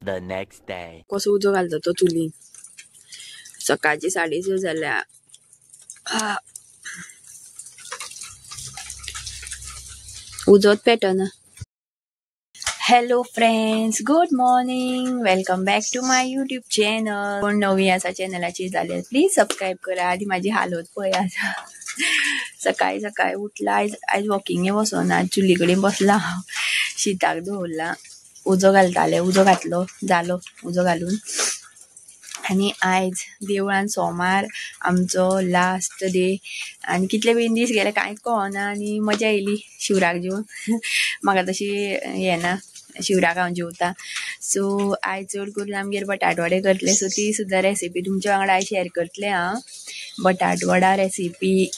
The next day. कसो उजो घालता तो चुलीन. सकाळची 6:30 जाल्या. उजोच पेटना. Hello friends, good morning. Welcome back to my YouTube channel. कोण नवी आसा चॅनलाची जाल्यार प्लीज सबस्क्राईब करा. आधी माझी हालत पळय. सकाळी सकाळी उठला. आयज वॉकिंगे वचोना. चुली कडेन बसला. शीताक दवरला. उजो घालताले. उजो घातलो. जालो उजो घालून. आणि आयज देवळान सोमार आमचो लास्ट डे. आणि कितले बेगीन दीस गेले कांयच कळना. आणि मजा येयली शिवराक जेवन. म्हाका तशी येना. शिवराक हांव जेवता. सो आयज चड करून आमगेर बटाट वडे करतले. सो ती सुद्दां रेसिपी तुमच्या वांगडा शेअर करतले हांव. बटाट वडा रेसिपी.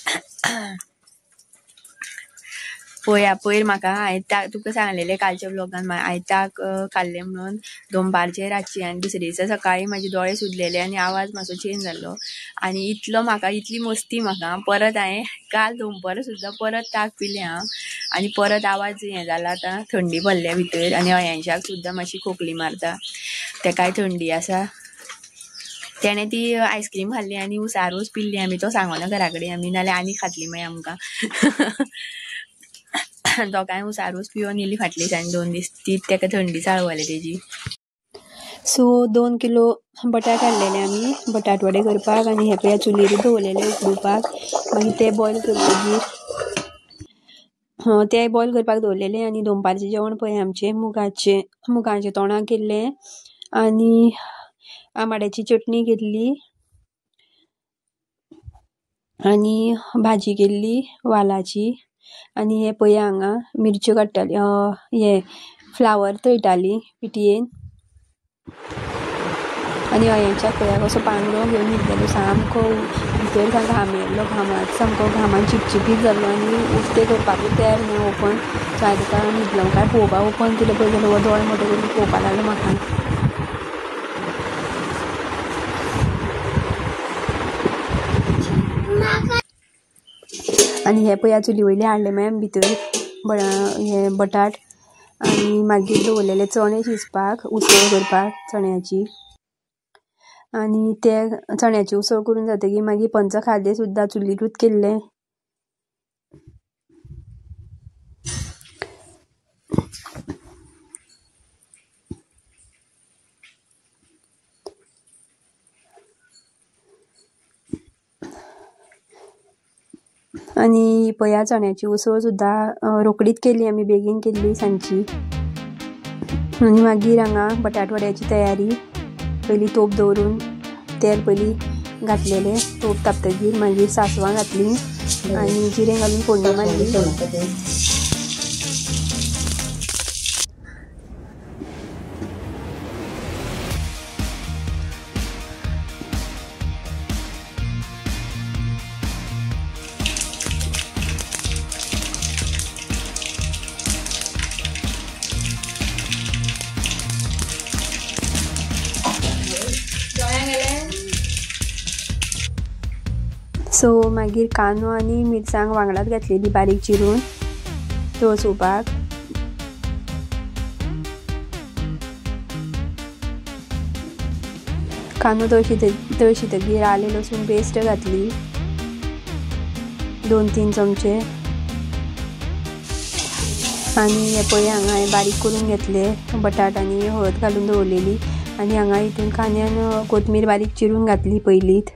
पळया पयर म्हाका आयताक तुका सांगलेले कालच्या ब्लॉगान आयताक खाल्ले म्हणून दनपारचे रातची. आनी दुसरे दिसा सकाळी म्हाजे दोळे सुजलेले आनी आवाज मातसो चेंज जालो. आनी इतलो म्हाका इतली मस्ती म्हाका परत हांवें काल दनपार सुद्दां परत ताक पिलें हांव. आनी परत आवाज हें जाला. आतां थंडी भरल्या भितर. आनी अयांशाक सुद्दां मातशी खोकली मारता. तेकाय थंडी आसा. तेणे ती आयस्क्रीम खाल्ली आनी उसारोस पिल्ली आमी. तो सांगोना घरा कडेन आमी, नाल्यार आनी खातली मागीर आमकां. दोगांय उसारोस पिवन येयली फाटली दिसांनी 2 दीस. ती तेका थंडी चाळवली तेजी. सो 2 किलो बटाट हाडलेले आमी बटाट वडे करपाक. आनी हे पळय चुलीर दवरलेले उकडुपाक. मागीर ते बॉयल करतकीर ते बॉयल करपाक दवरलेले. आनी दनपारचें जेवण पळय आमचें मुगाचें तोंडाक केल्लें. आनी आमाड्याची चटणी केल्ली. आनी भाजी केल्ली वालाची. आनी हे पळय हांगा मिरच्यो काडटाली. हे फ्लावर तळटाली पिटयेन. आनी अयांच्याक पळया कसो पांगडो घेवन न्हिदलेलो. सामको भितर सामको घाम येयल्लो. घामात सामको घामान चिपचिपीत जाल्लो. आनी उक्ते करपाकूच तयार ना ओपन. सो हांवें ताका न्हिदलो काय पळोवपाक ओपन केलें पळय जाल्यार हो दोळे मोठे करून पळोवपाक लागलो म्हाका. आनी हे पळय चुली वयले हाडले मागीर भितर हे बटाट. आनी मागीर दवरलेले चणे शिजपाक उसळ करपाक चण्याची. आनी ते चण्याची उसळ करून जातकीर मागीर पंचखाद्य सुद्दां चुलीरूच केल्ले. आनी पळया चण्याची उसळ सुद्दां रोकडीच केली आमी. बेगीन केल्ली सांजची. आनी मागीर हांगा बटाट वड्याची तयारी. पयलीं तोप दवरून तेल पयलीं घातलेलें. तोप तापतकीर मागीर सासवां घातलीं आनी जिरें घालून फोडणी मारली. सो मागीर कांदो आनी मिरसांग वांगडात घातलेली बारीक चिरून तळसुपाक. कांदो तळशितकीर आले लसूण पेस्ट घातली 2-3 चमचे. आनी हे पळय हांगा हांवें बारीक करून घेतले बटाट आनी हळद घालून दवरलेली. आनी हांगा हितून कांद्यान कोथमीर बारीक चिरून घातली पयलींच.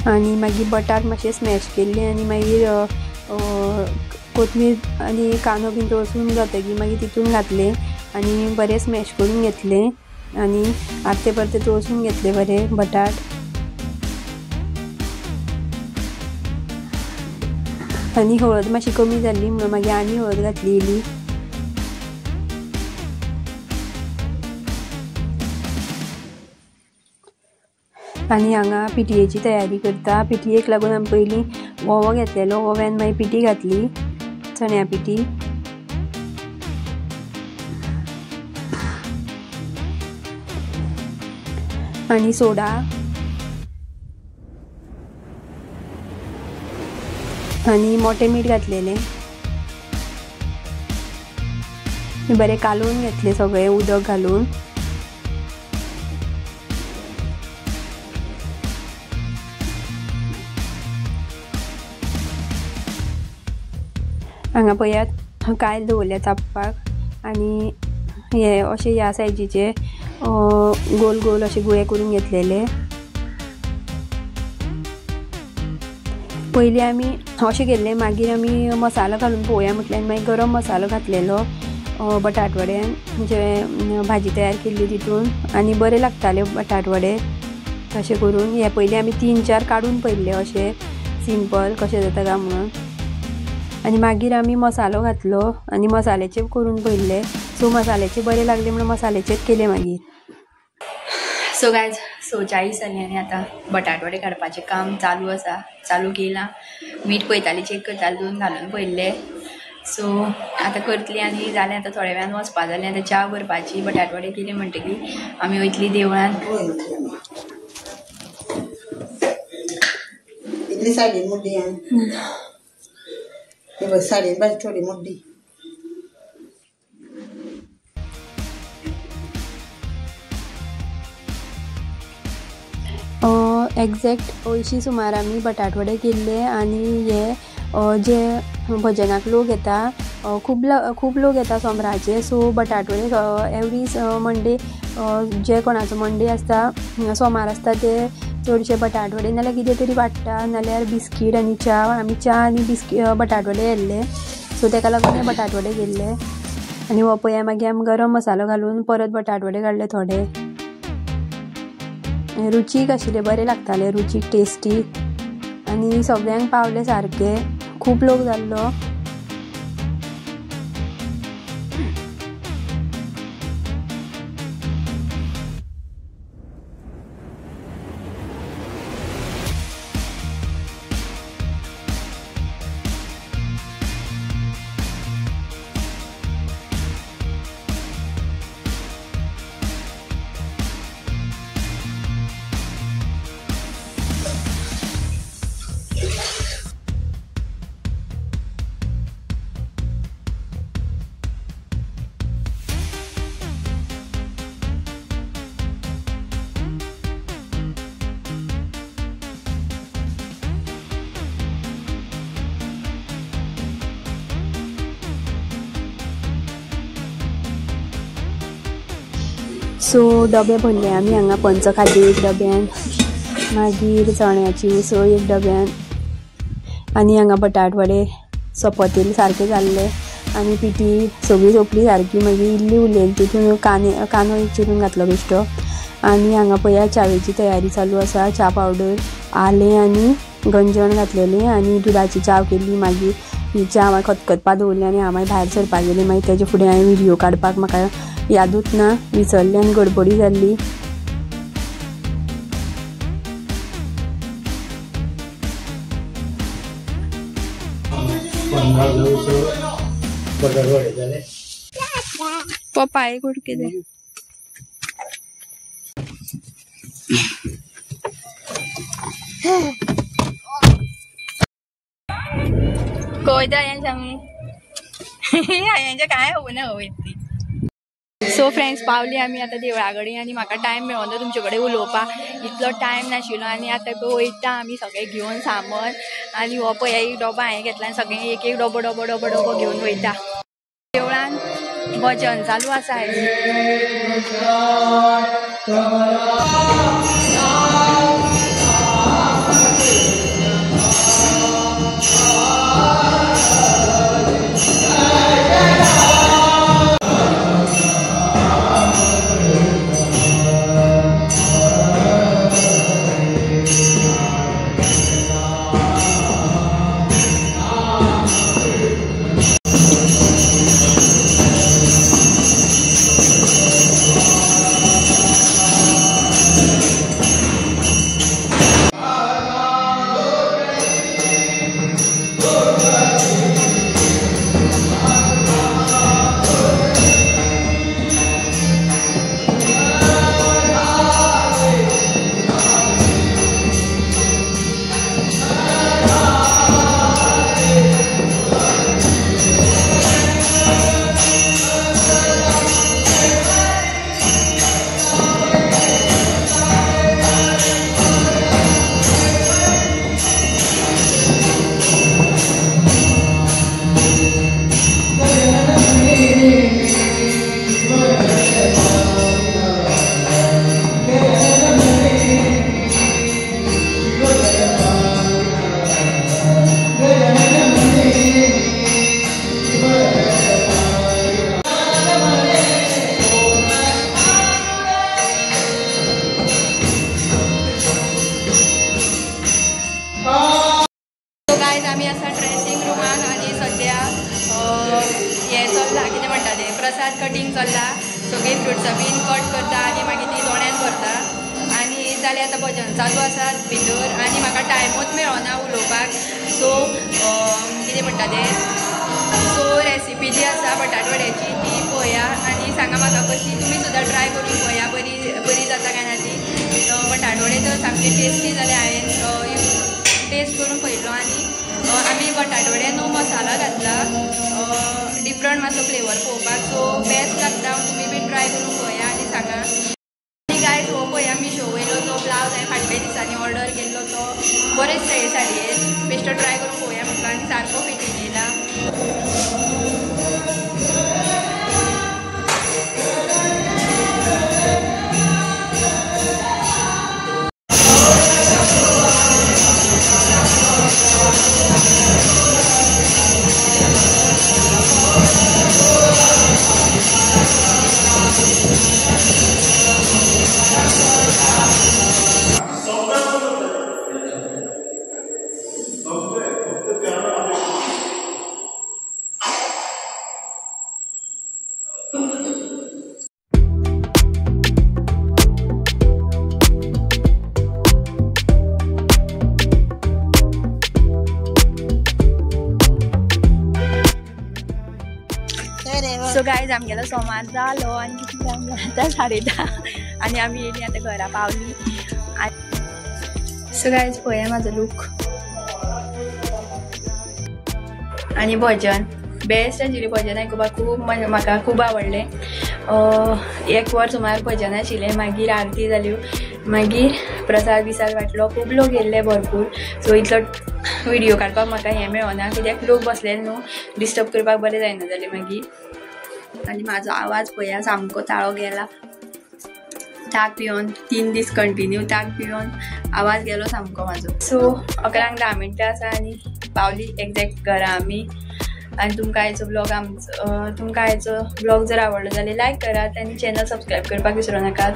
आनी मागीर बटाट मातशे स्मॅश केल्ले. आनी मागीर कोथमीर आनी कांदो बीन तळसून जातकीर मागीर तितून घातले आनी बरें स्मॅश करून घेतले. आनी आर्ते परते तळसून घेतले बरें बटाट. आनी हळद मातशी कमी जाल्ली म्हणून मागीर आनी हळद घातली इल्ली. आनी हांगा पिटयेची तयारी करता. पिटयेक लागून आमी पयलीं ओवो घेतलेलो, ओव्यान मागीर पिटी घातली, चण्या पिटी. आनी सोडा आनी मोठे मीठ घातलेले. बरें कालोवन घेतले सगळे उदक घालून. हांगा पळयात कायल दवरल्या चापपाक आनी हे अशे ह्या सायजीचे गोल गोल अशे गुळे करून घेतलेले. पयलीं आमी अशें केल्लें, मागीर आमी मसालो घालून पळोवया म्हटल्यार मागीर गरम मसालो घातलेलो बटाट वड्यान, म्हणजे भाजी तयार केल्ली तितून. आनी बरे लागताले बटाट वडे तशें करून. हे पयलीं आमी 3-4 काडून पयल्ले अशे सिंपल कशें जाता काय म्हणून. आनी मागीर आमी मसालो घातलो आनी मसाल्याचे करून पयल्ले. सो मसाल्याचे बरे लागले म्हणून मसाल्याचेच केले मागीर. सो गायज 40 जाली आनी आतां बटाट वडे काडपाचें काम चालू आसा, चालू केलां. मीठ पळयताली, चेक करताली, 2 घालून पयल्ले. सो आतां करतली आनी जालें. आतां थोड्या वेळान वचपा जालें. आतां च्या करपाची. बटाट वडे केले म्हणटकीर आमी वयतली देवळान. इतली साडीन मुड्डी साडीन भाजी थोडी मुड्डी. एक्झॅक्ट 80 सुमार आमी बटाट वडे केल्ले. आनी हे जे भजनाक लोक येता, खूब लोक येता सोमराचे. सो बटाट वडे एवरी मंडे, जे कोणाचो मंडे आसता, सोमार आसता, ते चडशे बटाट वडे नाल्यार कितें तरी वाडटा, नाल्यार बिस्कीट आनी च्या. आमी च्या आनी बटाट वडे व्हेल्ले. सो ताका लागून हे बटाट वडे केल्ले. आनी हो पळया मागीर आमी गरम मसालो घालून परत बटाट वडे काडले थोडे. रुचीक आशिल्ले, बरे लागताले, रुचीक, टेस्टी. आनी सगळ्यांक पावले सारके. खूब लोक जाल्लो. सो डबे भरले आमी. हांगा पंचखाद्य 1 डब्यान, मागीर चण्याची उसळ 1 डब्यान, आनी हांगा बटाट वडे चपातेल सारके जाल्ले. आनी पिठी सगळी सोंपली सारकी. मागीर इल्ली उरलेली, तितून कांदो एक चिरून घातलो बेश्टो. आनी हांगा पळया च्यावेची तयारी चालू आसा. च्या पावडर, आलें आनी गंजण घातलेलें आनी दुदाची च्या केल्ली. मागीर ही च्या हांवें खतखतपा दवरली आनी हांव मागीर भायर सरपाक गेलें. मागीर तेजे फुडें हांवें व्हिडियो काडपाक म्हाका यादूच ना, विसरलें आनी गडबडी जाल्ली. पप्पा एक उडके दे. कोयदा आमी हांचे कांय खबर हवय ती. सो फ्रेंड्स, पावली आमी आतां देवळा कडेन. आनी म्हाका टायम मेळोना तुमचे कडेन उलोवपाक, इतलो टायम नाशिल्लो. आनी आतां वयता आमी सगळे घेवन सामान. आनी हो पळय एक डबो हांवें घेतला आनी सगळें एक एक डबो घेवन वयता. देवळान भजन चालू आसा आयज. आमी आसा ड्रेसींग रूमान आनी सद्या हे चल्ला कितें म्हणटा तें प्रसाद कटींग चल्ला. सगळी फ्रुट्सां बीन कट करता आनी मागीर ती दोण्यान करता आनी जाल्यार आतां भजन चालू आसा भितर आनी म्हाका टायमूच मेळना उलोवपाक. सो कितें म्हणटा तें सो रेसिपी जी आसा बटाटवड्याची ती पळया आनी सांगा म्हाका कशी. तुमी सुद्दां ट्राय करून पळया बरी जाता काय ना ती. बटाटवडे तर सामके टेस्टी जाले. हांवें टेस्ट करून पळयलो आनी आमी बटाटवडे नो मसाला घातला डिफरंट मातसो फ्लेवर पळोवपाक. सो बेस्ट लागता. तुमी बीन ट्राय करून पळया आनी सांगा. आनी गायज हो पळया मिशो वयलो जो ब्लावज हांवें फाटल्या दिसांनी ऑर्डर केल्लो तो बरेच साडयेर बेश्टो ट्राय करून पळोवया म्हाका आनी सारको फिटींग येयला. सो गायज आमगेलो सोमार जालो आनी कितले टायम जाता 10:30 आनी आमी येयली आतां घरा पावली. सो गायज पळया म्हाजो लूक आनी भजन बेस्ट आशिल्लें. भजन आयकुपाक म्हाका खूब आवडलें. 1 वर सुमार भजन आशिल्लें. मागीर आरती जाल्यो मागीर प्रसाद बिसाद वाटलो. खूब लोक येयल्ले भरपूर. सो इतलो व्हिडियो काडपाक म्हाका हें मेळना कित्याक लोक बसलेले न्हू डिस्टर्ब करपाक बरें जायना जालें मागीर. आनी म्हाजो आवाज पळया सामको ताळो गेला. ताक पिवन 3 दीस कंटिन्यू ताक पिवन आवाज गेलो सामको म्हाजो. सो 11 10 मिनटां आसा आनी पावली एक्झॅक्ट घरा आमी. आनी तुमकां आयचो ब्लॉग जर आवडलो जाल्यार लायक करात आनी चॅनल सबस्क्रायब करपाक विसरूं नाकात.